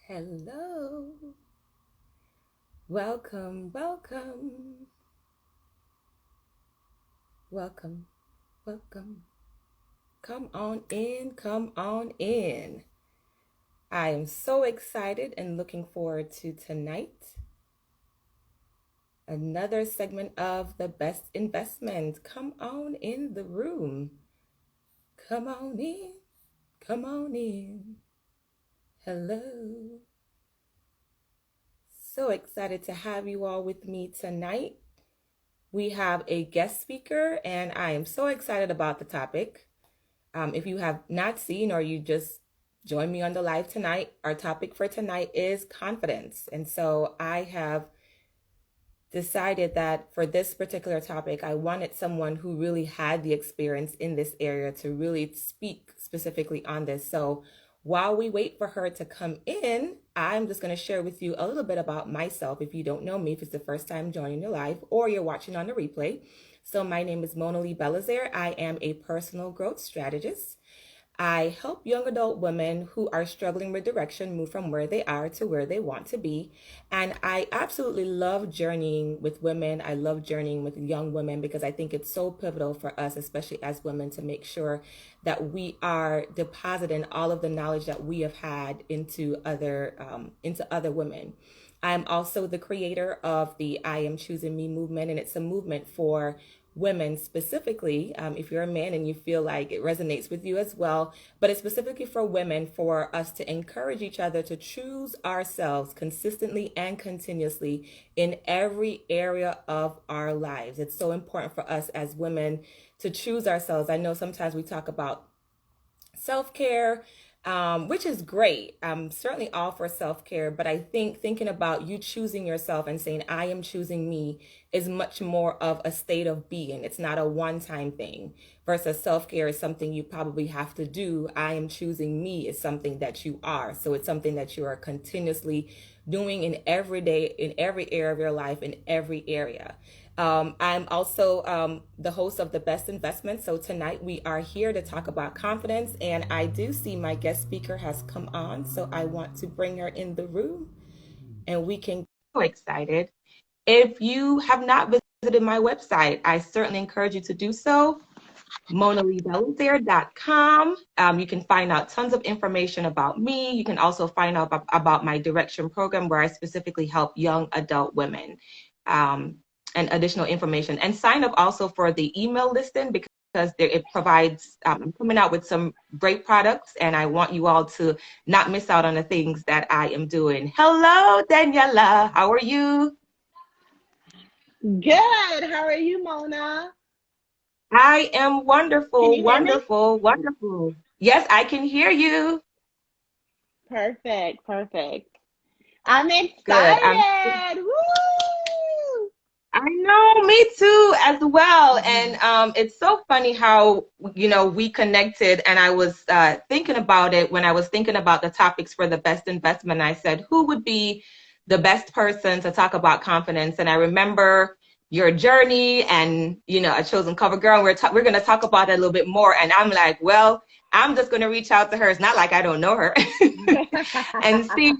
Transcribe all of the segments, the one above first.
Hello. Welcome, welcome, welcome, welcome. Come on in, come on in. I am so excited and looking forward to tonight. Another segment of the best investment. Come on in the room. Come on in, come on in. Hello. So excited to have you all with me tonight. We have a guest speaker, and I am so excited about the topic. If you have not seen or you just joined me on the live tonight, our topic for tonight is confidence. And so I have decided that for this particular topic, I wanted someone who really had the experience in this area to really speak specifically on this. So while we wait for her to come in, I'm just going to share with you a little bit about myself. If you don't know me, if it's the first time joining the live or you're watching on the replay. So my name is Mona-Lee Belizaire. I am a personal growth strategist. I help young adult women who are struggling with direction move from where they are to where they want to be. And I absolutely love journeying with women. I love journeying with young women because I think it's so pivotal for us, especially as women, to make sure that we are depositing all of the knowledge that we have had into other women. I'm also the creator of the I Am Choosing Me movement, and it's a movement for women specifically, if you're a man and you feel like it resonates with you as well, but it's specifically for women, for us to encourage each other to choose ourselves consistently and continuously in every area of our lives. It's so important for us as women to choose ourselves. I know sometimes we talk about self-care, which is great. I'm certainly all for self-care, but I think thinking about you choosing yourself and saying, I am choosing me is much more of a state of being. It's not a one-time thing versus self-care is something you probably have to do. I am choosing me is something that you are. So it's something that you are continuously doing in every day, in every area of your life, in every area. I'm also the host of The Best Investment. So tonight we are here to talk about confidence. And I do see my guest speaker has come on. So I want to bring her in the room and we can get so excited. If you have not visited my website, I certainly encourage you to do so. MonaLeeBelizaire.com. You can find out tons of information about me. You can also find out about my direction program where I specifically help young adult women. And additional information, and sign up also for the email listing because it provides, I'm coming out with some great products and I want you all to not miss out on the things that I am doing. Hello, Daniela. How are you? Good. How are you, Mona? I am Can wonderful, you hear me? wonderful, wonderful. Yes, I can hear you. Perfect. Perfect. I'm Good. excited. Woo! I know, me too, as well. And Mhm. it's so funny how, we connected. And I was thinking about it when I was thinking about the topics for the best investment. I said, who would be the best person to talk about confidence? And I remember your journey and, a chosen cover girl. And we're going to talk about it a little bit more. And I'm like, well, I'm just going to reach out to her. It's not like I don't know her and see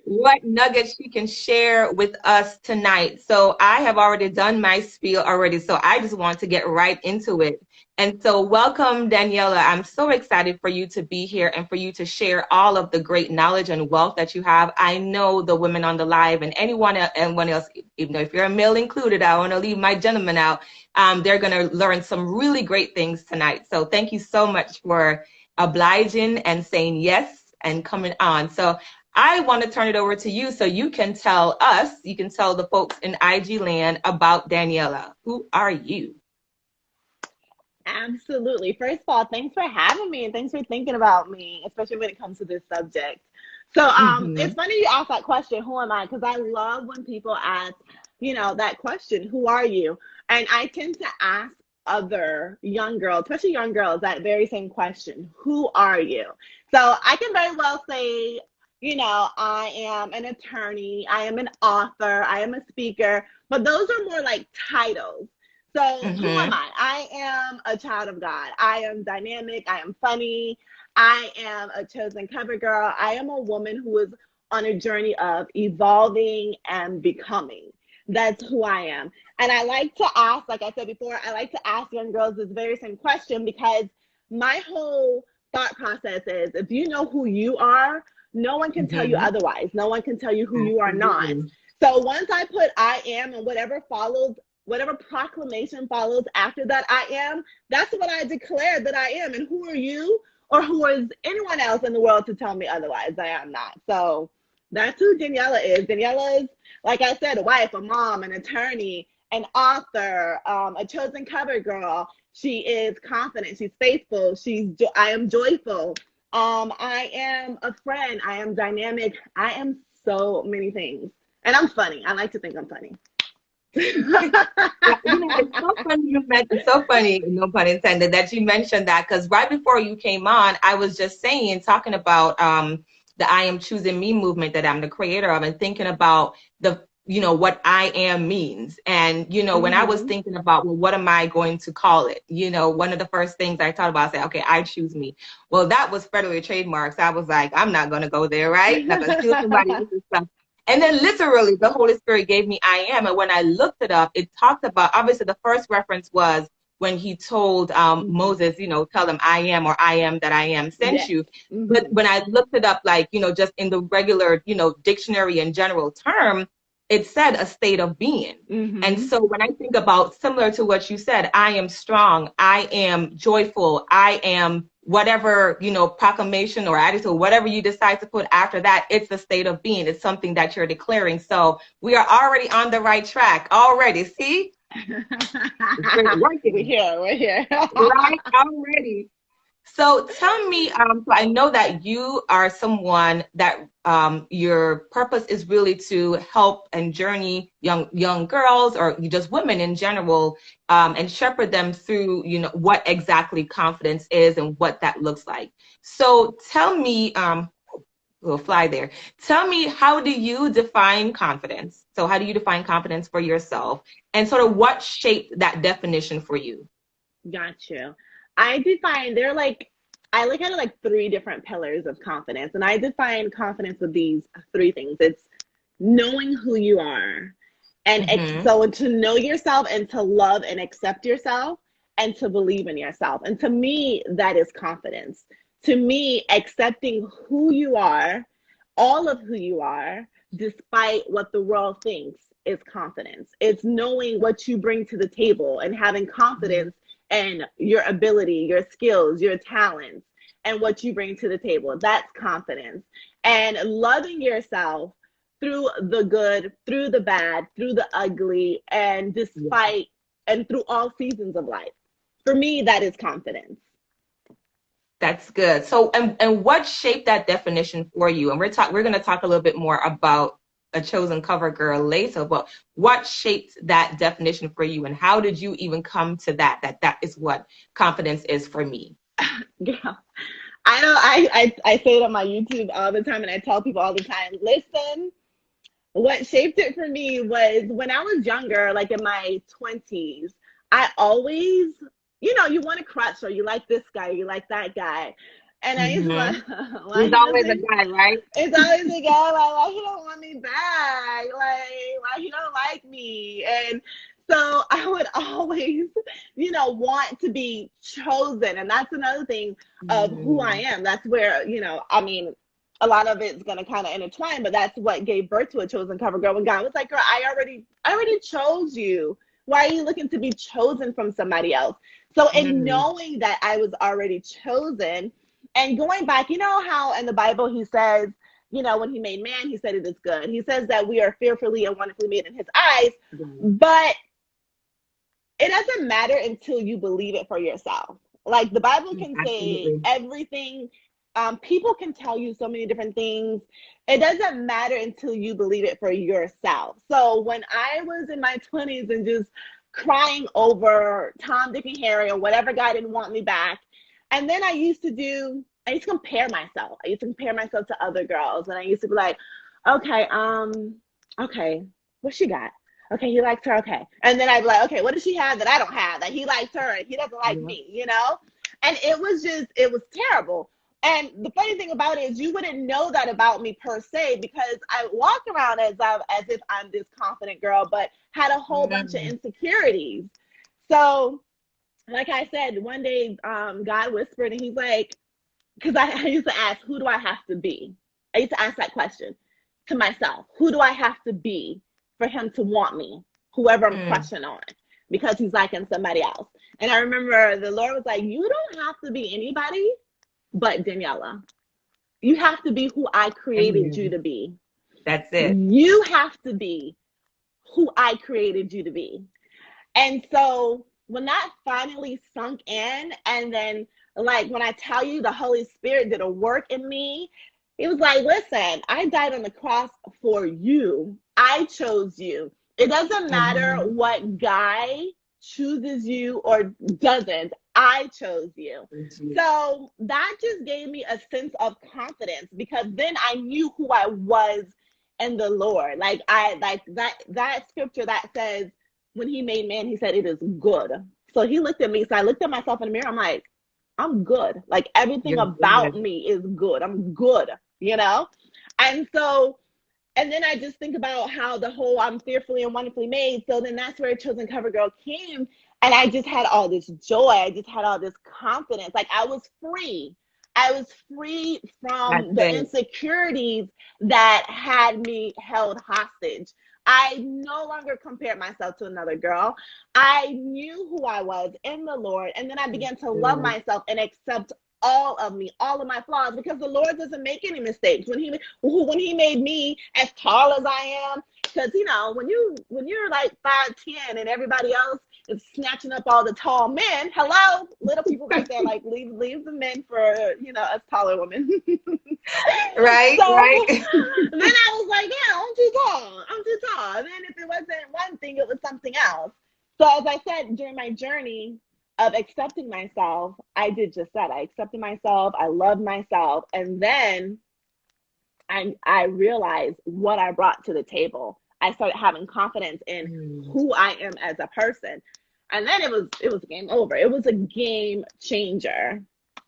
what nuggets she can share with us tonight. So I have already done my spiel already, so I just want to get right into it. And so welcome, Daniela. I'm so excited for you to be here and for you to share all of the great knowledge and wealth that you have. I know the women on the live and anyone else, even though if you're a male included, I want to leave my gentlemen out. They're going to learn some really great things tonight. So thank you so much for obliging and saying yes and coming on. So I want to turn it over to you so you can tell us, you can tell the folks in IG land about Daniela. Who are you? Absolutely. First of all, thanks for having me and thanks for thinking about me, especially when it comes to this subject. So, Mm-hmm. it's funny you asked that question, who am I? Because I love when people ask, that question, who are you? And I tend to ask other young girls, especially young girls, that very same question, who are you? So I can very well say, I am an attorney, I am an author, I am a speaker, but those are more like titles. So who am Mm-hmm. I? I am a child of God. I am dynamic. I am funny. I am a chosen cover girl. I am a woman who is on a journey of evolving and becoming. That's who I am. And I like to ask, like I said before, I like to ask young girls this very same question, because my whole thought process is, if you know who you are, no one can tell you Mm-hmm. otherwise. No one can tell you who you are not. Absolutely. So once I put I am, and whatever follows, whatever proclamation follows after that I am, that's what I declare that I am. And who are you, or who is anyone else in the world to tell me otherwise? I am not. So that's who Daniela is. Daniela is, like I said, a wife, a mom, an attorney, an author, a chosen cover girl. She is confident. She's faithful. I am joyful. I am a friend. I am dynamic. I am so many things. And I'm funny. I like to think I'm funny. Yeah, it's so funny it's so funny, no pun intended, that you mentioned that, because right before you came on, I was just talking about the I Am Choosing Me movement that I'm the creator of, and thinking about the what I am means. And when I was Mm-hmm. thinking about, well, what am I going to call it? One of the first things I thought about, I said, okay, I choose me. Well, that was federally trademarked, so I was like, I'm not going to go there, right? Not going to steal somebody else's stuff. And then literally the Holy Spirit gave me I am. And when I looked it up, it talked about, obviously the first reference was when he told Mm-hmm. Moses, tell them I am, or I am that I am sent Yes. you. But Mm-hmm. when I looked it up, like, just in the regular, dictionary and general term, it said a state of being. And Mm-hmm. so when I think about, similar to what you said, I am strong, I am joyful, I am whatever, proclamation or attitude, whatever you decide to put after that, it's a state of being. It's something that you're declaring. So we are already on the right track already. See, it's We're working, here. We're here. right? Already. So tell me, so I know that you are someone that your purpose is really to help and journey young girls, or just women in general, and shepherd them through, what exactly confidence is and what that looks like. So tell me, we'll fly there. Tell me, how do you define confidence? So how do you define confidence for yourself, and sort of what shaped that definition for you? Got you. I define they're like I look at it like three different pillars of confidence, and I define confidence with these three things. It's knowing who you are, and Mm-hmm. so to know yourself and to love and accept yourself and to believe in yourself. And to me, that is confidence. To me, accepting who you are, all of who you are, despite what the world thinks, is confidence. It's knowing what you bring to the table and having confidence in your ability, your skills, your talents, and what you bring to the table. That's confidence. And loving yourself through the good, through the bad, through the ugly, and despite and through all seasons of life. For me, that is confidence. That's good. So, and what shaped that definition for you? And we're going to talk a little bit more about a chosen cover girl later, but what shaped that definition for you, and how did you even come to that is what confidence is for me? Yeah. I know I say it on my YouTube all the time, and I tell people all the time, listen, what shaped it for me was when I was younger, like in my 20s, I always, you want to crush, or you like this guy, or you like that guy. And I used to Mm-hmm. like, why There's he always a doesn't, guy, right? it's always a guy, like, why he don't want me back? Like, why he don't like me? And so I would always, want to be chosen. And that's another thing of who I Mm-hmm. am. That's where, I mean, a lot of it's gonna kind of intertwine, but that's what gave birth to a chosen cover girl. When God was like, "Girl, I already chose you. Why are you looking to be chosen from somebody else?" So, in Mm-hmm. knowing that I was already chosen, and going back, you know how in the Bible he says, when he made man, he said it is good. He says that we are fearfully and wonderfully made in his eyes, but it doesn't matter until you believe it for yourself. Like the Bible can say Absolutely. everything. People can tell you so many different things. It doesn't matter until you believe it for yourself. So when I was in my 20s and just crying over Tom, Dick, and Harry, or whatever guy didn't want me back, and then I used to compare myself. I used to compare myself to other girls, and I used to be like, okay, okay, what she got? Okay, he likes her. Okay. And then I'd be like, okay, what does she have that I don't have? That he likes her and he doesn't like Yeah. me, you know? And it was terrible. And the funny thing about it is you wouldn't know that about me per se, because I walk around as if I'm this confident girl, but had a whole bunch of Mm. insecurities. So, like I said, one day God whispered, and he's like, because I used to ask, who do I have to be? I used to ask that question to myself. Who do I have to be for him to want me? Whoever I'm Mm. crushing on, because he's liking somebody else. And I remember the Lord was like, you don't have to be anybody but Daniela. You have to be who I created you Amen. to be. That's it. You have to be who I created you to be. And so when that finally sunk in, and then like when I tell you the Holy Spirit did a work in me, it was like, listen, I died on the cross for you. I chose you. It doesn't matter Mhm. what guy chooses you or doesn't. I chose you. So that just gave me a sense of confidence, because then I knew who I was in the Lord. Like I like that scripture that says, when he made man, he said it is good. So he looked at me. So I looked at myself in the mirror. I'm like, I'm good. Like everything You're about good. me is good. I'm good, you know? And so, and then I just think about how the whole I'm fearfully and wonderfully made. So then that's where Chosen Cover Girl came. And I just had all this joy. I just had all this confidence. Like I was free. I was free That's from the it. insecurities that had me held hostage. I no longer compared myself to another girl. I knew who I was in the Lord. And then I began to love Good. myself and accept all of me, all of my flaws, because the Lord doesn't make any mistakes. When he made me as tall as I am, because when you're like 5'10" and everybody else is snatching up all the tall men, hello, little people right there, like leave the men for us taller women. Right, So right. then I was like, yeah, I'm too tall. I'm too tall. And then if it wasn't one thing, it was something else. So as I said, during my journey of accepting myself, I did just that. I accepted myself. I loved myself. And then I realized what I brought to the table. I started having confidence in Mm. who I am as a person. And then it was game over. It was a game changer.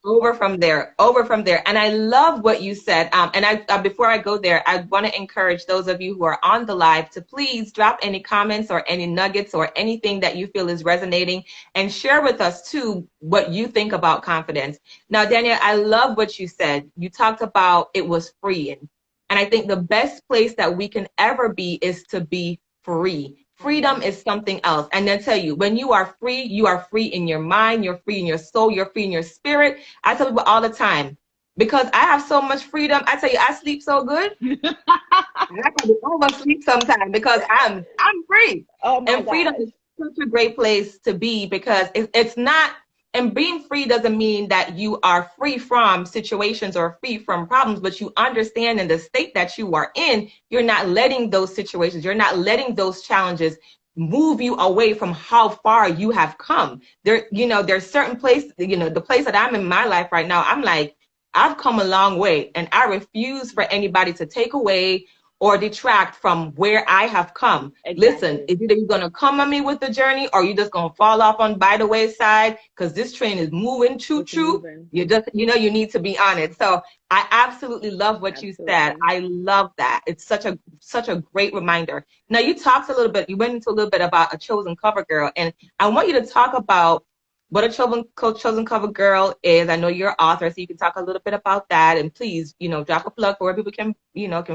Over from there. And I love what you said. And I before I go there, I want to encourage those of you who are on the live to please drop any comments or any nuggets or anything that you feel is resonating, and share with us too what you think about confidence. Now, Danielle, I love what you said. You talked about it was freeing. And I think the best place that we can ever be is to be free. Freedom is something else. And then tell you, when you are free in your mind, you're free in your soul, you're free in your spirit. I tell people all the time, because I have so much freedom. I tell you, I sleep so good. And I probably oversleep sometimes because I'm free. Oh my And freedom gosh. is such a great place to be, because it's not, and being free doesn't mean that you are free from situations or free from problems, but you understand in the state that you are in, you're not letting those situations, you're not letting those challenges move you away from how far you have come. There's certain place, the place that I'm in my life right now, I'm like, I've come a long way, and I refuse for anybody to take away or detract from where I have come. Listen, Exactly. it's either you're gonna come on me with the journey, or you're just gonna fall off on by the wayside, because this train is moving choo It's choo. moving. You just, you need to be on it. So I absolutely love what you said. Absolutely. I love that. It's such a great reminder. Now you talked a little bit, you went into a little bit about a chosen cover girl, and I want you to talk about what a chosen cover girl is. I know you're an author, so you can talk a little bit about that. And please, drop a plug for where people can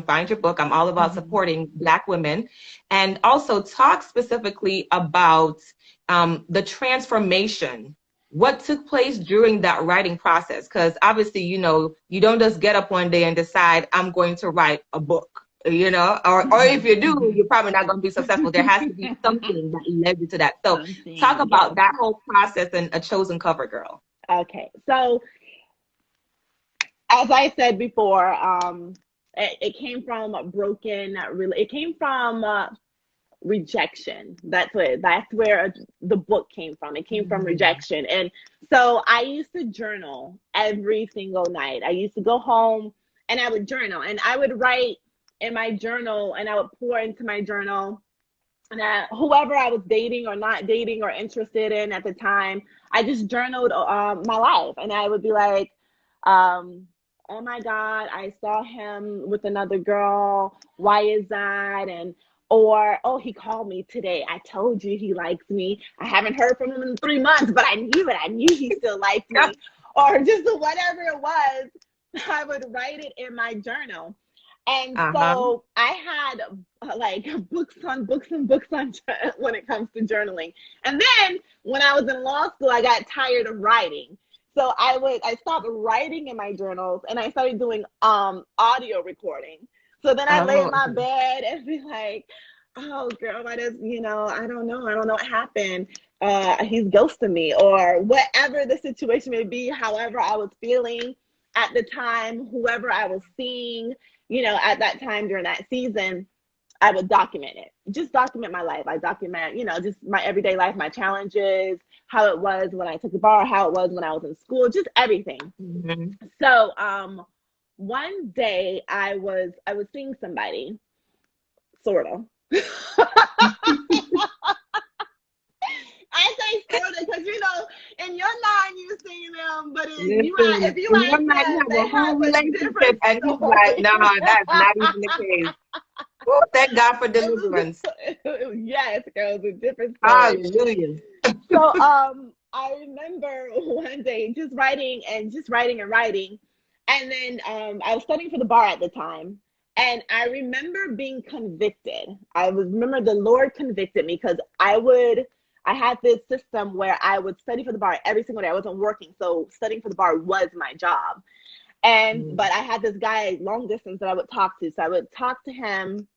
find your book. I'm all about Mhm. supporting Black women. And also talk specifically about the transformation. What took place during that writing process? Because obviously, you don't just get up one day and decide, I'm going to write a book. Or if you do, you're probably not going to be successful. There has to be something that led you to that. So talk Something, about yes. that whole process and a chosen cover girl. Okay. So as I said before, it came from a it came from rejection. That's where the book came from. It came from Mm. rejection. And so I used to journal every single night. I used to go home and I would journal, and I would write in my journal, and I would pour into my journal. And whoever I was dating or not dating or interested in at the time, I just journaled my life, and I would be like, Oh my God, I saw him with another girl. Why is that? And or, oh, he called me today. I told you he likes me. I haven't heard from him in 3 months, but I knew it. I knew he still liked me. Or just whatever it was, I would write it in my journal. And Uh-huh. so I had like books on books and books on when it comes to journaling. And then when I was in law school, I got tired of writing. So I stopped writing in my journals and I started doing audio recording. So then I lay in Oh, my okay. bed and be like, oh girl, I just, I don't know. I don't know what happened. He's ghosting me or whatever the situation may be, however I was feeling at the time, whoever I was seeing, at that time during that season, I would document it. Just document my life. I document, just my everyday life, my challenges, how it was when I took the bar, how it was when I was in school, just everything. Mhm. So, one day I was seeing somebody, sort of. I say sort of because in your mind you're seeing them, but if Listen, you in your ask mind, you them, have they a whole have a relationship, different and he's like, story. no, that's not even the case. Oh, thank God for deliverance. Yes, girl, it's a different story. Hallelujah. So I remember one day just writing and writing. And then I was studying for the bar at the time. And I remember being convicted. Remember the Lord convicted me because I had this system where I would study for the bar every single day. I wasn't working, so studying for the bar was my job. But I had this guy long distance that I would talk to. So I would talk to him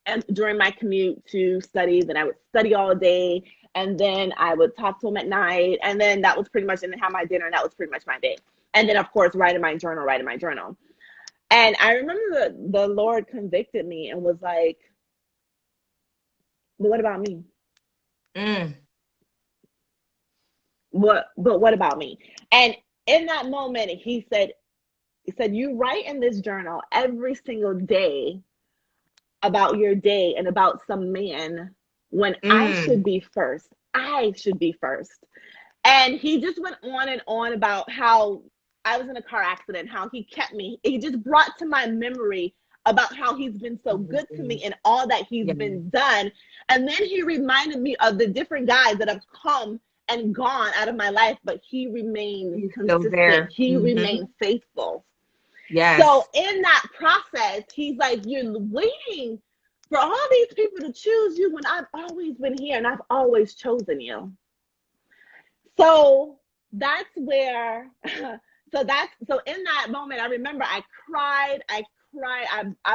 and during my commute to study. Then I would study all day, and then I would talk to him at night, and then that was pretty much, and then have my dinner, and that was pretty much my day. And then of course write in my journal, write in my journal. And I remember the Lord convicted me and was like, "But what about me? Mm. What about me?" And in that moment, he said, "You write in this journal every single day about your day and about some man when I should Mm. be first. I should be first." And he just went on and on about how I was in a car accident, how he kept me. He just brought to my memory about how he's been so good to me and all that he's Yeah, been done. And then he reminded me of the different guys that have come and gone out of my life, but he remained he's still consistent. there. He Hmm. remained faithful. So Yes. in that process, he's like, you're waiting for all these people to choose you when I've always been here and I've always chosen you. So that's where, so in that moment, I remember I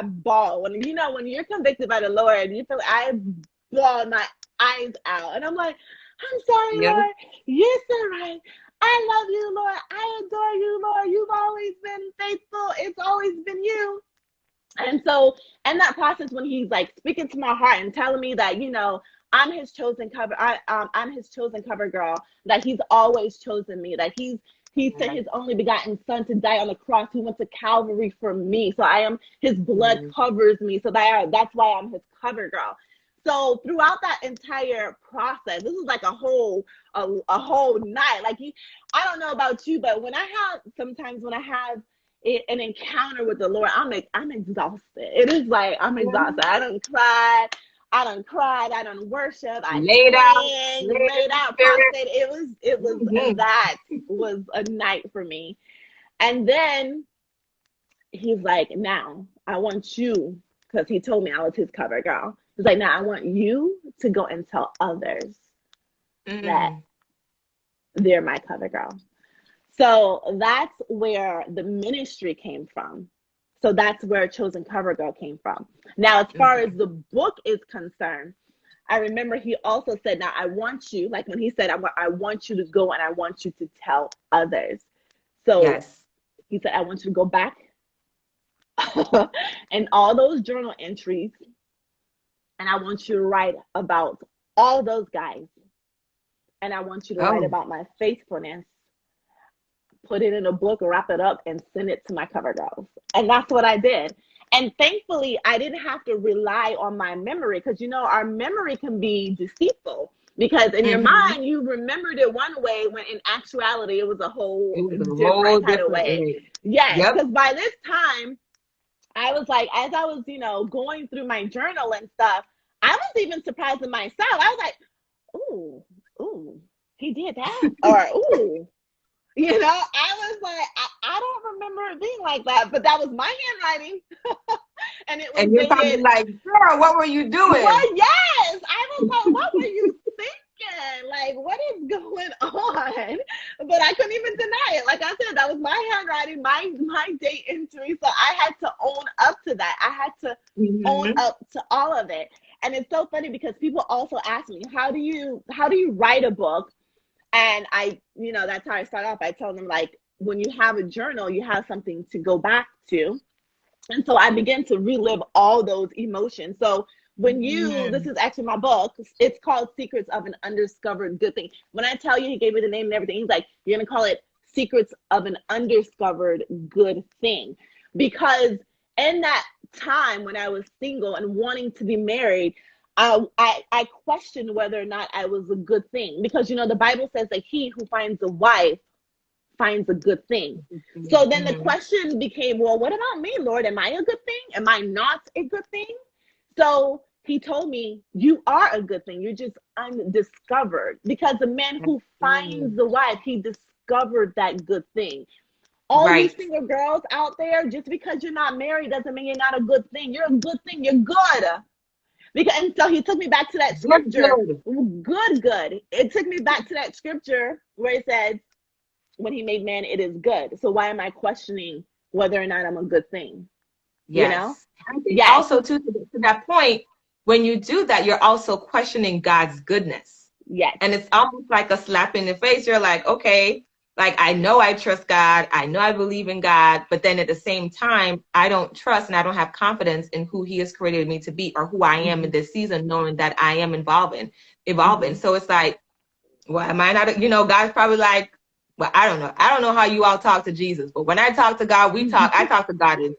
bawled. When you're convicted by the Lord, you feel I bawled my eyes out. And I'm like, I'm sorry, Yep. Lord. You're so right. I love you, Lord. I adore you, Lord. You've always been faithful. It's always been you. And so, in that process, when he's like speaking to my heart and telling me that, I'm his chosen cover, I'm his chosen cover girl, that he's always chosen me, that he sent Yes. his only begotten son to die on the cross. He went to Calvary for me. So his blood Mhm. covers me. So that's why I'm his cover girl. So throughout that entire process, this is like a whole night. I don't know about you, but sometimes when I have an encounter with the Lord, I'm exhausted. It is like I'm exhausted. Mhm. I done cried. I done worship. I Laid out, sang, laid laid in the out, spirit. prostrate. It was Hmm. that was a night for me. And then he's like, now I want you, because he told me I was his cover girl. He's like, now I want you to go and tell others that Mm. they're my cover girl. So that's where the ministry came from. So that's where Chosen Cover Girl came from. Now, as far as Okay. the book is concerned, I remember he also said, now I want you, like when he said, I want you to go and I want you to tell others. So Yes. he said, I want you to go back and all those journal entries, and I want you to write about all those guys. And I want you to write Oh, about my faithfulness, put it in a book, wrap it up, and send it to my cover girls. And that's what I did. And thankfully, I didn't have to rely on my memory because, our memory can be deceitful. Because in your Mm-hmm. mind, you remembered it one way when in actuality, it was a It whole was a whole different kind of different way. way. Yes, Yep. because by this time, I was like, as I was, going through my journal and stuff, I was even surprised in myself. I was like, ooh, ooh, he did that? Or, ooh, I was like, I don't remember it being like that, but that was my handwriting. And it was And you're probably dated. like, girl, what were you doing? Well, yes. I was like, what were you thinking? Like, what is going on? But I couldn't even deny it. Like I said, that was my handwriting, my date entry. So I had to own up to that. I had to own Mm-hmm. up to all of it. And it's so funny because people also ask me, how do you write a book? And that's how I start off. I tell them, like, when you have a journal, you have something to go back to. And so I began to relive all those emotions. So this Mm-hmm. is actually my book. It's called Secrets of an Undiscovered Good Thing. When I tell you, he gave me the name and everything, he's like, you're going to call it Secrets of an Undiscovered Good Thing. Because in that time when I was single and wanting to be married, I questioned whether or not I was a good thing. Because, the Bible says that he who finds a wife finds a good thing. So then the Mm-hmm. question became, well, what about me, Lord? Am I a good thing? Am I not a good thing? So he told me, you are a good thing. You're just undiscovered. Because the man who Absolutely. finds the wife, he discovered that good thing. All you Right. single girls out there, just because you're not married doesn't mean you're not a good thing. You're a good thing. You're good. And so he took me back to that Good, scripture. good. Good, good. It took me back to that scripture where it says, when he made man, it is good. So why am I questioning whether or not I'm a good thing? You know? Yes. I think Yes, also too to that point, when you do that, you're also questioning God's goodness. yes. And it's almost like a slap in the face. You're like, okay, like I know I trust God, I know I believe in God, but then at the same time, I don't trust and I don't have confidence in who He has created me to be or who I am in Mm-hmm, this season, knowing that I am evolving. mm-hmm, So it's like, well, am I not, God's probably like, well, I don't know. I don't know how you all talk to Jesus, but when I talk to God, I talk to God in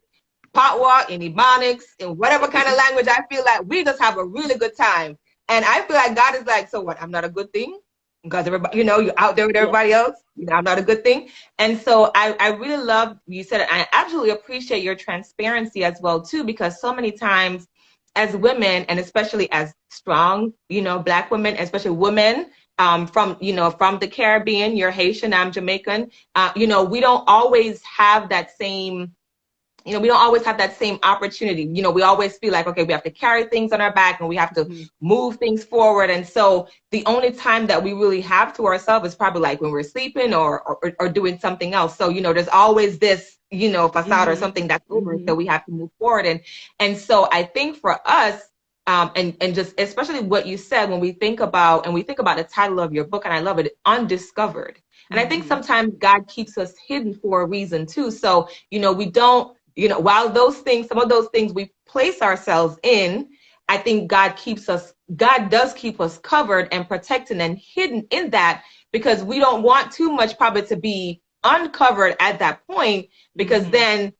potluck, in Ebonics, in whatever kind of language. I feel like we just have a really good time. And I feel like God is like, so what? I'm not a good thing? Because everybody, you're out there with yes. everybody else. I'm not a good thing. And so I really love you said it. I absolutely appreciate your transparency as well, too, because so many times as women, and especially as strong, Black women, especially women, from the Caribbean, you're Haitian, I'm Jamaican. We don't always have that same we don't always have that same opportunity. We always feel like, okay, we have to carry things on our back and we have to Mm-hmm, move things forward. And so the only time that we really have to ourselves is probably like when we're sleeping or doing something else. So, there's always this, facade or mm-hmm, something that's over. mm-hmm, So we have to move forward. And so I think for us, and just especially what you said when we think about the title of your book, and I love it, Undiscovered. And I think mm-hmm, sometimes God keeps us hidden for a reason too. So, we don't, while some of those things we place ourselves in, I think God does keep us covered and protected and hidden in that because we don't want too much probably to be uncovered at that point because mm-hmm, then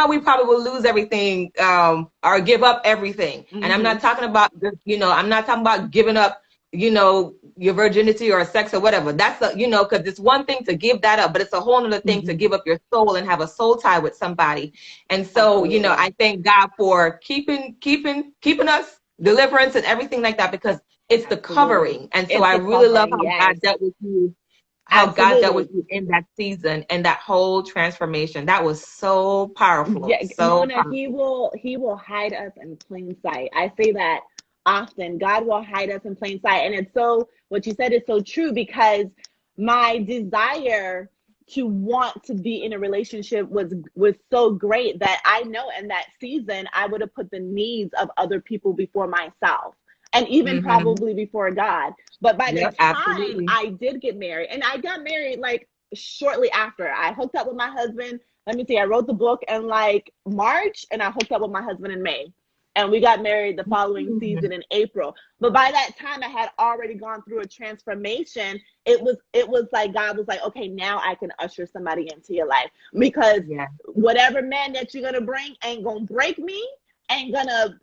we probably will lose everything or give up everything. And I'm mm-hmm, not talking about, I'm not talking about giving up your virginity or sex or whatever. That's because it's one thing to give that up, but it's a whole other thing to mm-hmm. give up your soul and have a soul tie with somebody. And so, Absolutely. I thank God for keeping us deliverance and everything like that because it's the Absolutely. covering. And so It's I the really love covering. Yes. how God dealt with Absolutely. you in that season and that whole transformation. That was so powerful. Yeah, So Mona, he powerful. will he will hide us in plain sight. I say that often. God will hide us in plain sight. And it's so what you said is so true because my desire to want to be in a relationship was so great that I know in that season I would have put the needs of other people before myself and even Mm-hmm. probably before God. But by the Yep, time absolutely. I did get married, and I got married like shortly after I hooked up with my husband. Let me see, I wrote the book in like March and I hooked up with my husband in May. And we got married the following Mm-hmm. season in April. But by that time I had already gone through a transformation. It was like God was like, okay, now I can usher somebody into your life. Because Yeah. whatever man that you're gonna bring ain't gonna break me, ain't gonna,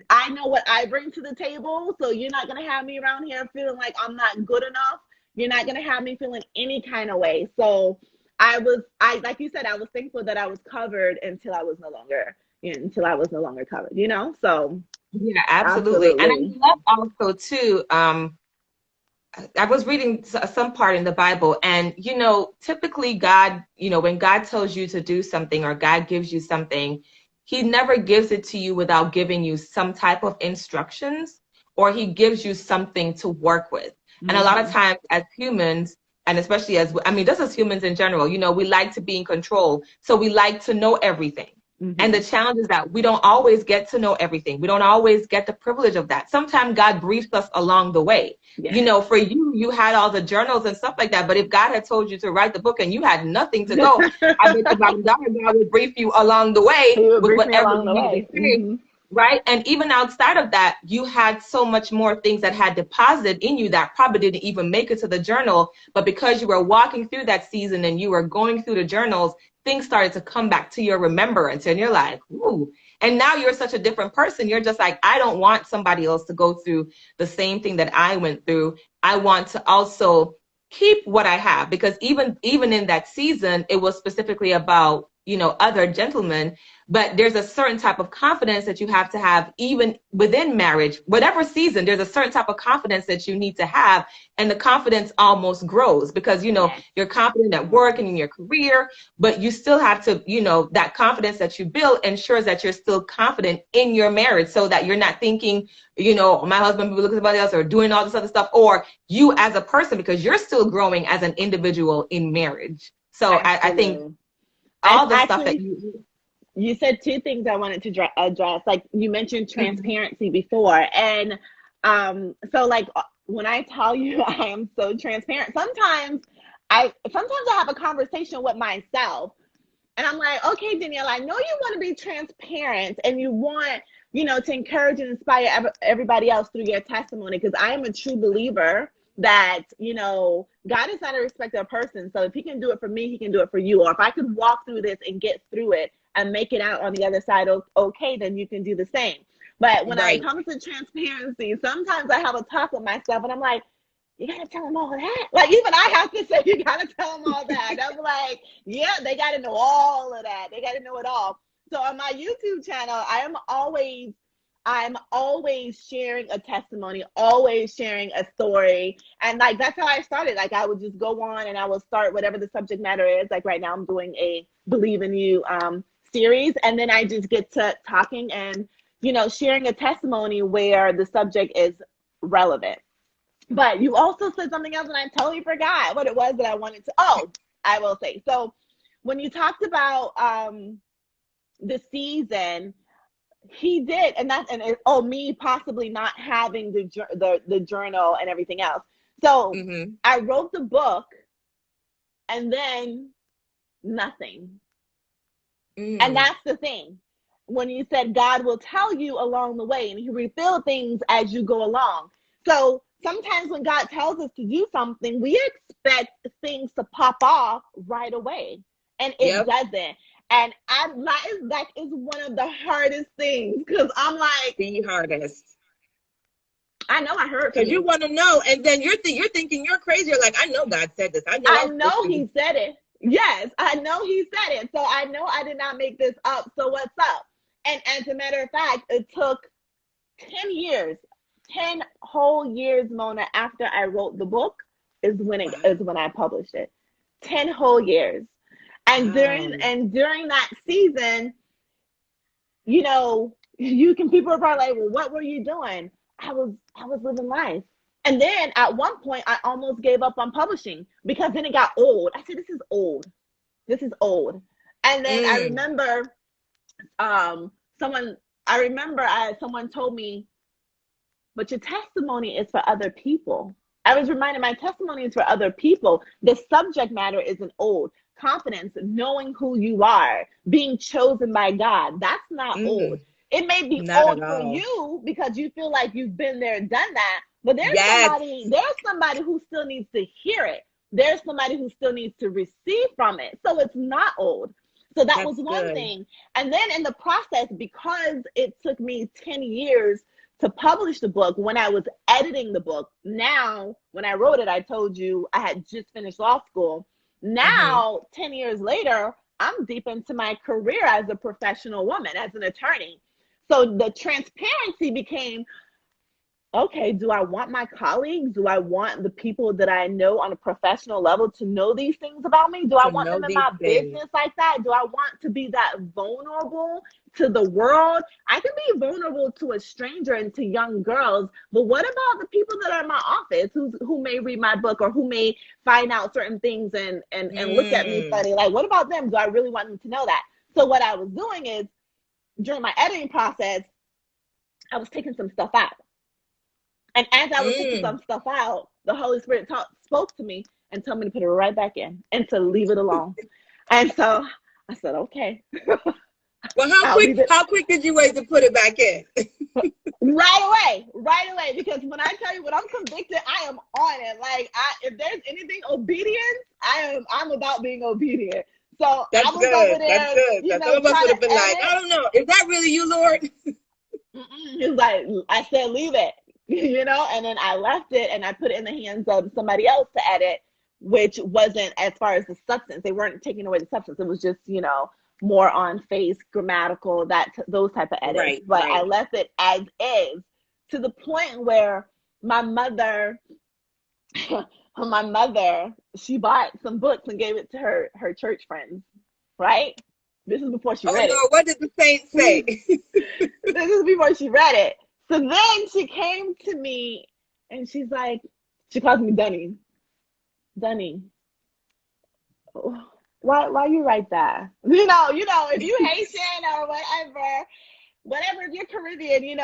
I know what I bring to the table, so you're not gonna have me around here feeling like I'm not good enough. You're not gonna have me feeling any kind of way. So like you said, I was thankful that I was covered until I was no longer, until I was no longer covered, you know? So Yeah, absolutely. And absolutely. I love also too, I was reading some part in the Bible, and typically God, when God tells you to do something or God gives you something, He never gives it to you without giving you some type of instructions, or He gives you something to work with. And a lot of Mm-hmm. times, as humans, and especially I mean, just as humans in general, we like to be in control, so we like to know everything. And Mm-hmm. the challenge is that we don't always get to know everything. We don't always get the privilege of that. Sometimes God briefs us along the way. Yes. For you, you had all the journals and stuff like that. But if God had told you to write the book and you had nothing to go, I bet you God would brief you along the way He would with brief me whatever along you the needed to way. say. Mm-hmm. Right. And even outside of that, you had so much more things that had deposited in you that probably didn't even make it to the journal. But because you were walking through that season and you were going through the journals, things started to come back to your remembrance. And you're like, ooh. And now you're such a different person. You're just like, I don't want somebody else to go through the same thing that I went through. I want to also keep what I have, because even in that season, it was specifically about, other gentlemen. But there's a certain type of confidence that you have to have even within marriage, whatever season. There's a certain type of confidence that you need to have, and the confidence almost grows because Yes. you're confident at work and in your career, but you still have to, that confidence that you build ensures that you're still confident in your marriage, so that you're not thinking, my husband will look at somebody else or doing all this other stuff, or you as a person, because you're still growing as an individual in marriage. So I think Absolutely. And all the stuff that actually, you said two things I wanted to address. Like you mentioned Mhm. transparency before, and so like when I tell you I am so transparent, sometimes I have a conversation with myself, and I'm like, okay, Danielle, I know you want to be transparent and you want, to encourage and inspire everybody else through your testimony. Because I am a true believer that, God is not a respecter of person. So if He can do it for me, He can do it for you. Or if I could walk through this and get through it and make it out on the other side, okay, then you can do the same. But when it Right. comes to transparency, sometimes I have a talk with myself and I'm like, you gotta tell them all that. Like even I have to say, you gotta tell them all that. And I'm like, yeah, they gotta know all of that. They gotta know it all. So on my YouTube channel, I'm always sharing a testimony, always sharing a story. And like that's how I started. Like I would just go on and I will start whatever the subject matter is. Like right now I'm doing a Believe in You series. And then I just get to talking and, sharing a testimony where the subject is relevant. But you also said something else, and I totally forgot what it was that I wanted to. Oh, I will say. So when you talked about the season, he did, and me possibly not having the journal and everything else. So Hmm. I wrote the book, and then nothing. And Mm. that's the thing. When you said God will tell you along the way and He reveal things as you go along. So sometimes when God tells us to do something, we expect things to pop off right away. And it Yep. doesn't. And that is one of the hardest things because I'm like, The hardest. I know I heard from Because you you. want to know, and then you're thinking you're crazy. You're like, I know God said this. I know I I'm supposed know to be. He said it. Yes, I know He said it. So I know I did not make this up. So what's up? And as a matter of fact, it took 10 years, 10 whole years, Mona, after I wrote the book is Wow. when I published it. 10 whole years. And during Wow. and during that season, people are probably like, well, what were you doing? I was living life. And then at one point I almost gave up on publishing because then it got old. I said, this is old. This is old. And then I Mm. remember um someone someone told me, but your testimony is for other people. I was reminded my testimony is for other people. The subject matter isn't old. Confidence, knowing who you are, being chosen by God, that's not old. Mm. It may be Not at old for all. you because you feel like you've been there and done that, but Yes. there's somebody who still needs to hear it. There's somebody who still needs to receive from it. So it's not old. So that was That's one good. thing. And then in the process, because it took me 10 years to publish the book, when I was editing the book, now when I wrote it, I told you I had just finished law school. Mm-hmm. Now, 10 years later, I'm deep into my career as a professional woman, as an attorney. So the transparency became, okay, do I want my colleagues? Do I want the people that I know on a professional level to know these things about me? Do I To want know them in these my things. business like that? Do I want to be that vulnerable to the world? I can be vulnerable to a stranger and to young girls, but what about the people that are in my office who may read my book or who may find out certain things and look at me Mm. funny? Like, what about them? Do I really want them to know that? So what I was doing is during my editing process, I was taking some stuff out. And as I was taking Mm. some stuff out, the Holy Spirit spoke to me and told me to put it right back in and to leave it alone. And so I said, okay, Well, I'll leave it how quick did you wait to put it back in? right away. Because when I tell you when I'm convicted, I am on it. Like if there's anything obedience, I'm about being obedient. So I That's was over good. That's there, good. Some of us trying would to have been like, edit. I don't know. Is that really you, Lord? He's like, I said, leave it, and then I left it and I put it in the hands of somebody else to edit, which wasn't as far as the substance. They weren't taking away the substance. It was just, more on face, grammatical, those type of edits. Right, But I right. left it as is to the point where my mother, my mother, she bought some books and gave it to her church friends, right? This is before she Oh, read it. Lord, what did the saint say? This is before she read it. So then she came to me and she's like, she calls me Dunny. Dunny, why you write that? If you Haitian or whatever, if you're Caribbean,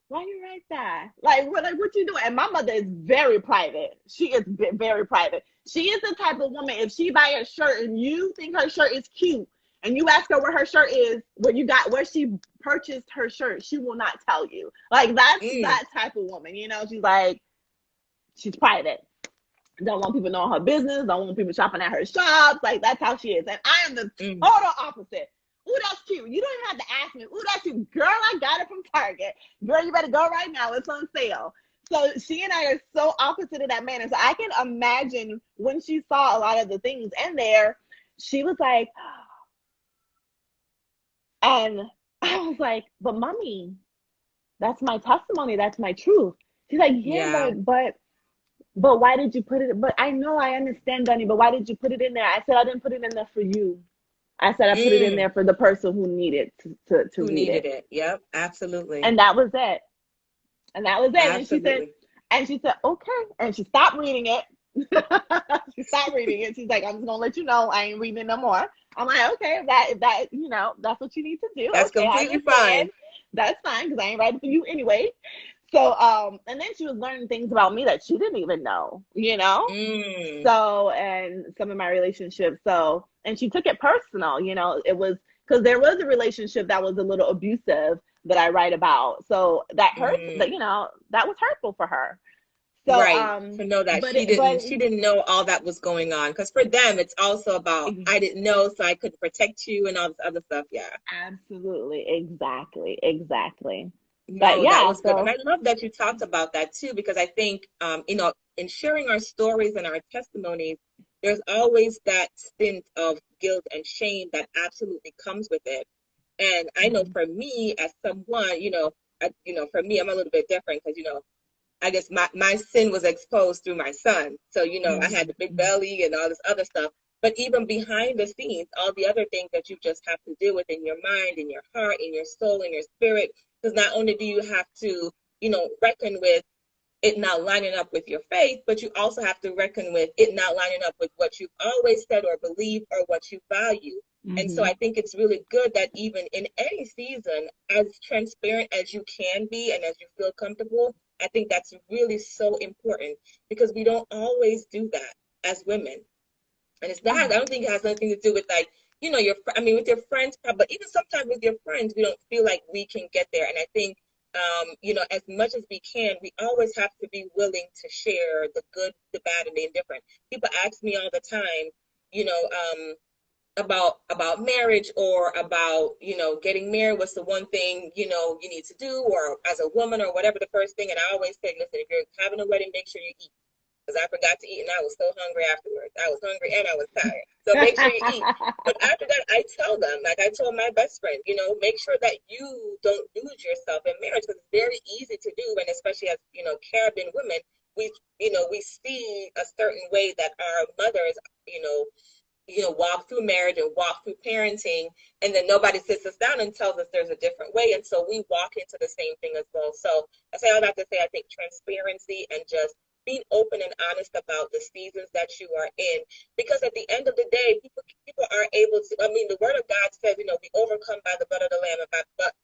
why you write that? Like what you doing? And my mother is very private. She is very private. She is the type of woman, if she buy a shirt and you think her shirt is cute and you ask her where her shirt is, where she purchased her shirt, she will not tell you. Like that's Mm, that type of woman, she's like, she's private. Don't want people knowing her business, don't want people shopping at her shops. Like that's how she is. And I am the mm. total opposite. Ooh, that's cute. You don't even have to ask me. Ooh, that's cute. Girl, I got it from Target. Girl, you better go right now. It's on sale. So she and I are so opposite in that manner. So I can imagine when she saw a lot of the things in there, she was like, and I was like, but mommy, that's my testimony. That's my truth. She's like, yeah, Yeah. but why did you put it? But I know I understand, Dunny, but why did you put it in there? I said, I didn't put it in there for you. I said, I put it in Mm. there for the person who needed to Who read needed it. it? Yep, absolutely. And that was it. And that was it. Absolutely. And she said, okay. And she stopped reading it. She stopped reading it. She's like, I'm just gonna let you know I ain't reading it no more. I'm like, okay, if that that's what you need to do. That's Okay, I completely understand. fine. That's fine because I ain't writing for you anyway. So and then she was learning things about me that she didn't even know. Mm. So, and some of my relationships. So, and she took it personal, it was because there was a relationship that was a little abusive that I write about. So that hurt, Mm. that was hurtful for her. So, Right. To know that but she didn't know all that was going on. Because for them, it's also about I didn't know, so I couldn't protect you and all this other stuff. Yeah. absolutely, exactly. But No, that yeah, was good. And so I love that you talked about that too, because I think, in sharing our stories and our testimonies, there's always that stint of guilt and shame that absolutely comes with it. And I know mhm, for me, as someone, for me, I'm a little bit different because, I guess my sin was exposed through my son. So, I had mhm, the big mhm, belly and all this other stuff. But even behind the scenes, all the other things that you just have to deal with in your mind, in your heart, in your soul, in your spirit, because not only do you have to, reckon with it not lining up with your faith, but you also have to reckon with it not lining up with what you've always said or believed or what you value. And so I mhm, think it's really good that even in any season, as transparent as you can be and as you feel comfortable, I think that's really so important because we don't always do that as women. And it's not, I don't think it has anything to do with like, with your friends, but even sometimes with your friends, we don't feel like we can get there. And I think, as much as we can, we always have to be willing to share the good, the bad, and the indifferent. People ask me all the time, you know, about marriage or about, getting married, what's the one thing, you need to do, or as a woman or whatever the first thing. And I always say, listen, if you're having a wedding, make sure you eat. Because I forgot to eat and I was so hungry afterwards. I was hungry and I was tired. So make sure you eat. But after that, I tell them, like I told my best friend, make sure that you don't lose yourself in marriage, because it's very easy to do. And especially as, Caribbean women, we see a certain way that our mothers, walk through marriage and walk through parenting, and then nobody sits us down and tells us there's a different way. And so we walk into the same thing as well. So I say all that to say, I think transparency and just being open and honest about the seasons that you are in, because at the end of the day, people are able to. I mean, the Word of God says, we overcome by the blood of the Lamb,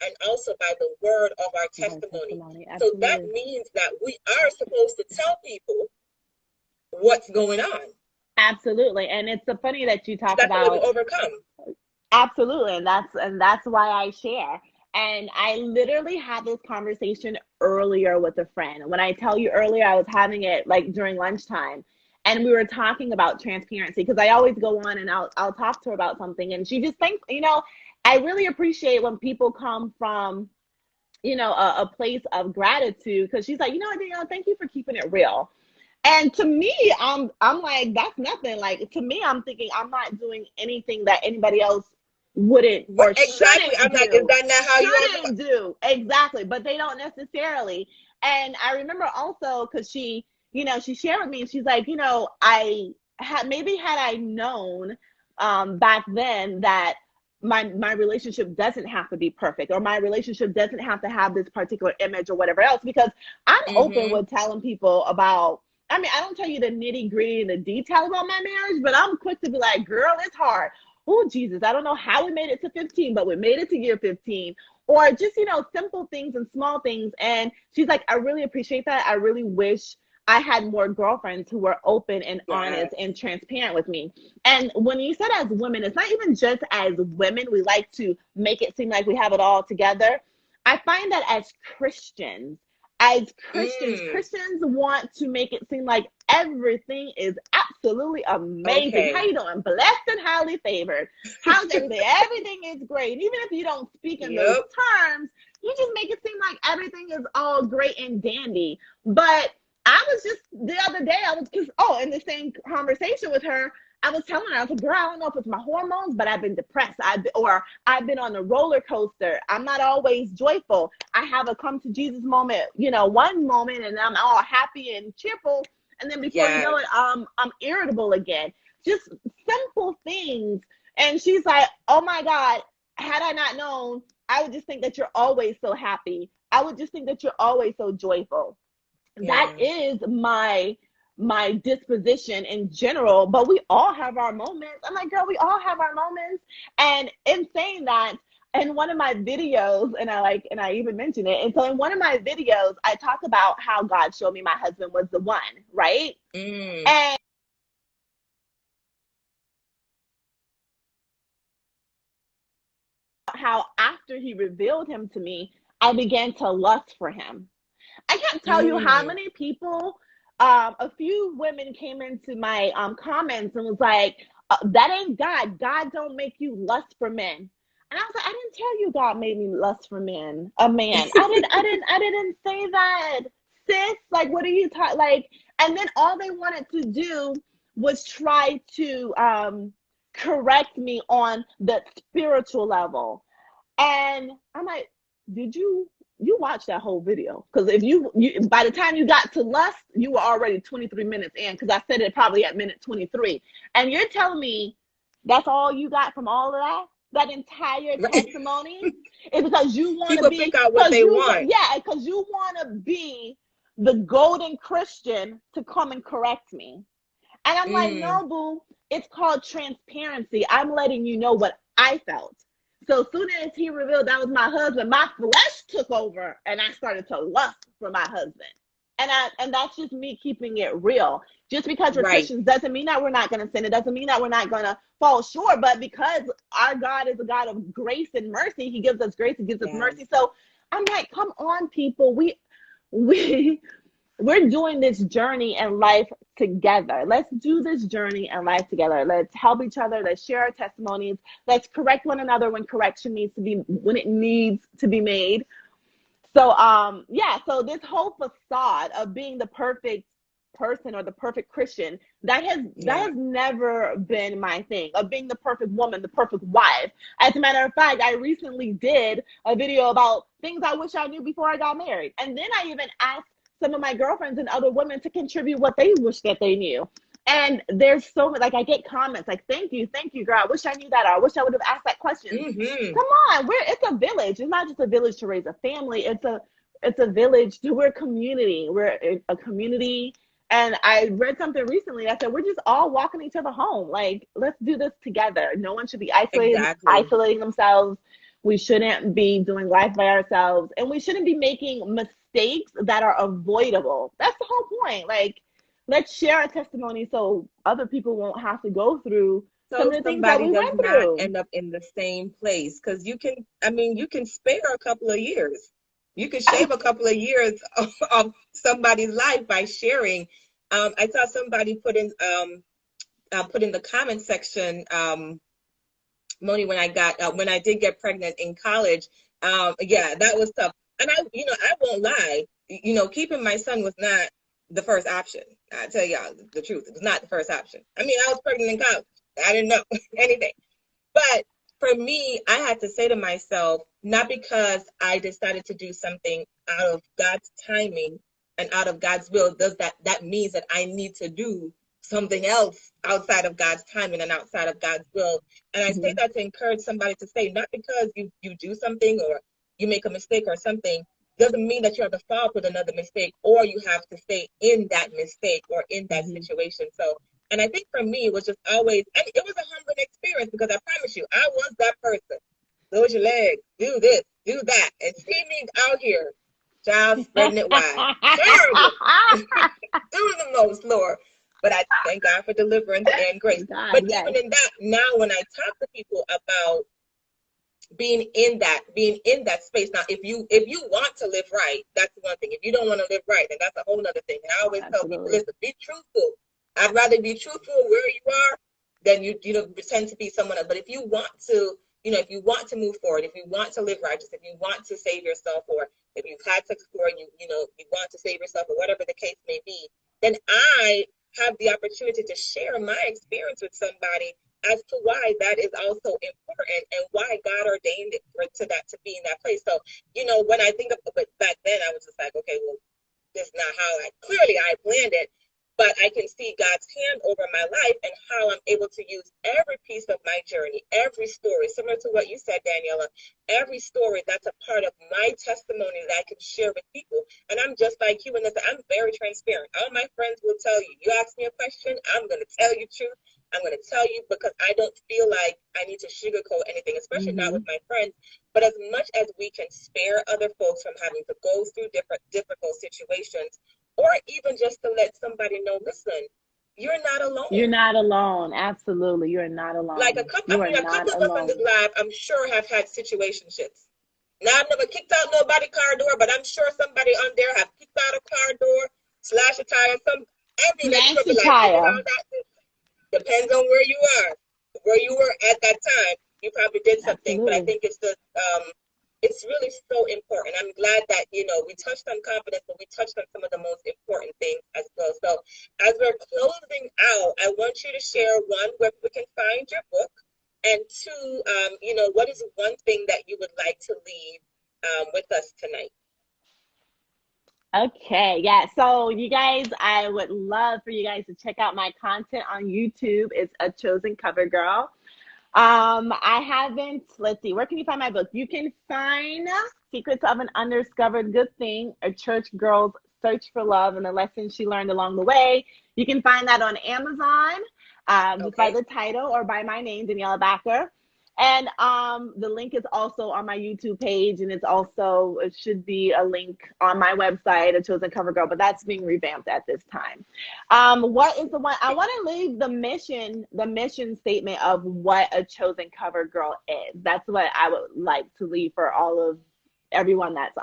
and also by the word of our testimony. So that means that we are supposed to tell people what's going on. Absolutely. And it's so funny that you talk about how we overcome. Absolutely. And that's why I share. And I literally had this conversation earlier with a friend. When I tell you earlier, I was having it like during lunchtime, and we were talking about transparency, because I always go on and I'll talk to her about something, and she just thinks, I really appreciate when people come from, a place of gratitude, because she's like, thank you for keeping it real. And to me, I'm like, that's nothing. Like, to me, I'm thinking I'm not doing anything that anybody else wouldn't or exactly. shouldn't I'm do. like, is that not how shouldn't you do? Exactly. But they don't necessarily. And I remember also, because she shared with me, and she's like, I had I known back then that my relationship doesn't have to be perfect, or my relationship doesn't have to have this particular image or whatever else, because I'm open with telling people about. I mean, I don't tell you the nitty gritty and the detail about my marriage, but I'm quick to be like, girl, it's hard. Oh, Jesus, I don't know how we made it to 15, but we made it to year 15. Or just, simple things and small things. And she's like, I really appreciate that. I really wish I had more girlfriends who were open and honest and transparent with me. And when you said as women, it's not even just as women. We like to make it seem like we have it all together. I find that as Christians, Christians want to make it seem like everything is absolutely amazing. Okay. How you doing? Blessed and highly favored. How's everything? Everything is great. Even if you don't speak in those terms, you just make it seem like everything is all great and dandy. But I was just, the other day, in the same conversation with her, I was telling her, I was like, girl, I don't know if it's my hormones, but I've been depressed. I've been on a roller coaster. I'm not always joyful. I have a come to Jesus moment, one moment, and I'm all happy and cheerful. And then before you know it, I'm irritable again. Just simple things. And she's like, oh my God, had I not known, I would just think that you're always so happy. I would just think that you're always so joyful. That is my disposition in general, but we all have our moments. I'm like, girl, we all have our moments. And in saying that, in one of my videos, and I even mentioned it. And so in one of my videos, I talk about how God showed me my husband was the one, right? And how after he revealed him to me, I began to lust for him. I can't tell you how many people, a few women came into my comments and was like, that ain't God. God don't make you lust for men. And I was like, I didn't tell you God made me lust for men, a man. I didn't say that, sis. Like, what are you talking? Like, and then all they wanted to do was try to correct me on the spiritual level. And I'm like, did you watch that whole video? Because if you by the time you got to lust, you were already 23 minutes in, because I said it probably at minute 23. And you're telling me that's all you got from all of that entire testimony is because you want to be, pick out what they want. Yeah, because you want to be the golden Christian to come and correct me. And I'm like, no, boo, it's called transparency. I'm letting you know what I felt. So as soon as he revealed that was my husband, my flesh took over and I started to lust for my husband. And that's just me keeping it real. Just because we're Christians doesn't mean that we're not going to sin. It doesn't mean that we're not going to fall short. But because our God is a God of grace and mercy, he gives us grace, he gives us mercy. So I'm like, come on, people. we're doing this journey in life together. Let's do this journey in life together. Let's help each other. Let's share our testimonies. Let's correct one another when correction needs to be, when it needs to be made. So yeah, so this whole facade of being the perfect person or the perfect Christian, that Yeah. has never been my thing. Of being the perfect woman, the perfect wife. As a matter of fact, I recently did a video about things I wish I knew before I got married. And then I even asked some of my girlfriends and other women to contribute what they wish that they knew. And there's so much, like I get comments like, thank you, girl. I wish I knew that, or I wish I would have asked that question. Mm-hmm. Come on, it's a village. It's not just a village to raise a family. It's a village. We're a community. We're a community. And I read something recently that said we're just all walking each other home. Like, let's do this together. No one should be Exactly. isolating themselves. We shouldn't be doing life by ourselves, and we shouldn't be making mistakes that are avoidable. That's the whole point. Like, let's share our testimony so other people won't have to go through some So of the things that somebody we does went not through. end up in the same place, because you can, I mean, you can spare a couple of years. You can shave a couple of years of somebody's life by sharing. I saw somebody put in the comment section, Moni, when I did get pregnant in college, yeah, that was tough. And I won't lie, keeping my son was not the first option. I tell y'all the truth, it was not the first option. I mean, I was pregnant in college. I didn't know anything. But for me, I had to say to myself, not because I decided to do something out of God's timing and out of God's will, does that means that I need to do something else outside of God's timing and outside of God's will. And I say Mhm. that to encourage somebody to say, not because you do something or you make a mistake or something, doesn't mean that you have to fall with another mistake or you have to stay in that mistake or in that Mhm. situation. So, and I think for me, it was just always, and it was a humbling experience because I promise you, I was that person. Close your legs, do this, do that, and see me out here, child, spreading it wide. Terrible. Doing the most, Lord. But I thank God for deliverance and grace. God, But yes. even in that, now when I talk to people about being in that space, now if you want to live right, that's one thing. If you don't want to live right, then that's a whole other thing. And I always tell people, Absolutely. listen, be truthful. I'd rather be truthful where you are than you pretend to be someone else. But if you want to, if you want to move forward, if you want to live righteous, if you want to save yourself, or if you've had sex before, you want to save yourself, or whatever the case may be, then I have the opportunity to share my experience with somebody as to why that is also important and why God ordained it to that, to be in that place. So, when I think of it back then, I was just like, okay, well, this is not how I planned it, but I can see God's hand over my life and how I'm able to use every piece of my journey, every story, similar to what you said, Daniela, every story that's a part of my testimony that I can share with people. And I'm just like you in this, I'm very transparent. All my friends will tell you, you ask me a question, I'm going to tell you truth. I'm going to tell you because I don't feel like I need to sugarcoat anything, especially not with Hmm. my friends. But as much as we can spare other folks from having to go through different difficult situations, or even just to let somebody know, listen, you're not You're alone. not alone. Absolutely. You're not Like alone. You are a not couple of us on this alone. live, I'm sure have had situationships. Now I've never kicked out nobody car door, but I'm sure somebody on there have kicked out a car door, slash a tire, that you Smash would be the like, even tire. on that. Depends on where you were at that time. You probably did something, but I Absolutely. think it's really so important. I'm glad that we touched on confidence, but we touched on some of the most important things as well. So as we're closing out, I want you to share, one, where we can find your book, and two, what is one thing that you would like to leave with us tonight? Okay, yeah. So you guys, I would love for you guys to check out my content on YouTube. It's A Chosen Cover Girl. I haven't, let's see, where can you find my book? You can find Secrets of an Undiscovered Good Thing, A Church Girl's Search for Love and the Lessons She Learned Along the Way. You can find that on Amazon, just by Okay. the title or by my name, Daniela Backer. And the link is also on my YouTube page, and it should be a link on my website, A Chosen Cover Girl, but that's being revamped at this time. What is the one I want to leave the mission statement of what a chosen cover girl is. That's what I would like to leave for all of everyone that's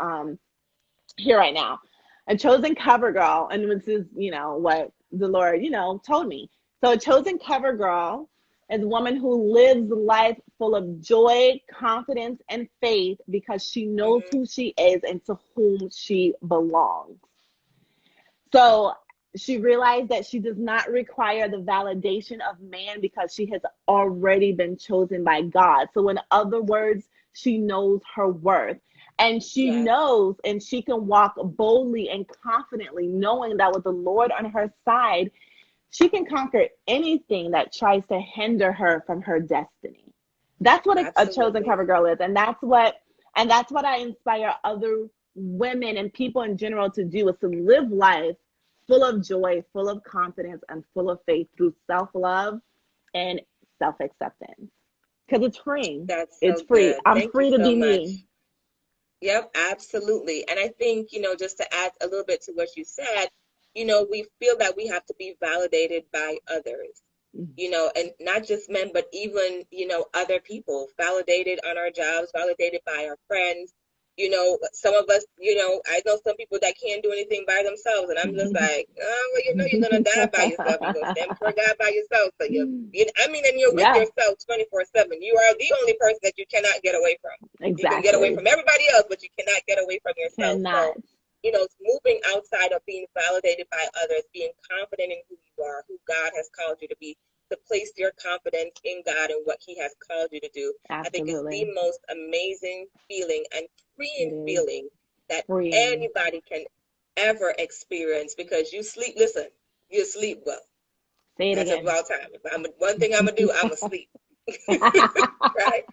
here right now. A chosen cover girl, and this is, what the Lord, told me. So a chosen cover girl is a woman who lives life full of joy, confidence, and faith because she knows Mm-hmm. who she is and to whom she belongs. So she realized that she does not require the validation of man because she has already been chosen by God. So, in other words, she knows her worth. And she Yes. knows and she can walk boldly and confidently, knowing that with the Lord on her side, she can conquer anything that tries to hinder her from her destiny. That's what a chosen Absolutely. cover girl is. And that's what I inspire other women and people in general to do, is to live life full of joy, full of confidence, and full of faith through self-love and self-acceptance. Because it's free. That's It's so free. good. I'm Thank you free to so be me. much. Yep, absolutely. And I think, just to add a little bit to what you said, we feel that we have to be validated by others, and not just men, but even, other people, validated on our jobs, validated by our friends. Some of us, I know some people that can't do anything by themselves, and I'm just like, oh, well, you're gonna die by yourself. You're gonna stand before God by yourself. So and you're with Yeah, yourself 24/7. You are the only person that you cannot get away from. You can get away exactly. from everybody else, but you cannot get away from yourself. Cannot. So, moving outside of being validated by others, being confident in who you are, who God has called you to be, to place your confidence in God and what He has called you to do, I think is the Absolutely. most amazing feeling and It freeing is feeling that freeing. anybody can ever experience, because listen, you sleep well. Say it I tell people again. all the time, one thing I'm going to do, I'm going to sleep. Right?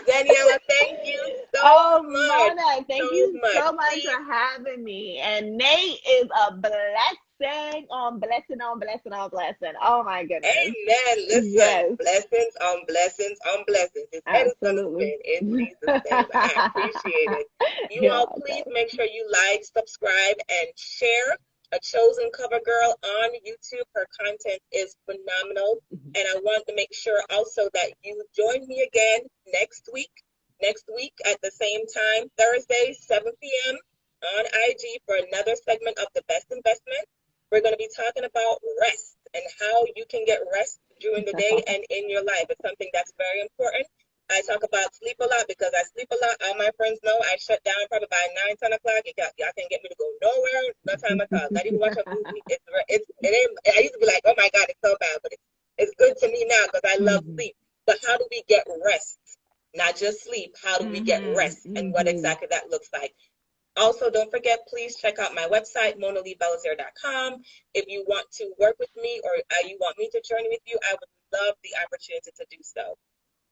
Daniela, thank you so Oh, much. Mona, So thank you much. so much Please. for having me. And Nate is a blessing on blessing on blessing on blessing. Oh my goodness. Amen. Listen, Yes, blessings on blessings on blessings. His head is going to absolutely. spin in Jesus' name. I appreciate it. You You're all, please welcome. make sure you like, subscribe, and share A Chosen Cover Girl on YouTube. Her content is phenomenal. And I want to make sure also that you join me again next week. Next week at the same time, Thursday, 7 p.m. on IG for another segment of The Best Investment. We're going to be talking about rest and how you can get rest during the day and in your life. It's something that's very important. I talk about sleep a lot because I sleep a lot. All my friends know I shut down probably by 9, 10 o'clock. Y'all can't get me to go nowhere, no time at all. Not even watch a movie. It ain't, I used to be like, oh my God, it's so bad. But it's good to me now because I love Mhm. sleep. But how do we get rest? Not just sleep. How do we get Mhm. rest and what Mhm. exactly that looks like? Also, don't forget, please check out my website, MonaLeeBelizaire.com. If you want to work with me or you want me to journey with you, I would love the opportunity to do so.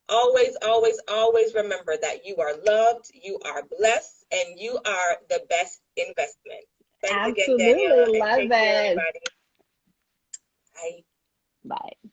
Always, always, always remember that you are loved, you are blessed, and you are the best investment. Thanks again, Absolutely Daniela, and love take care, it. everybody. Bye. Bye.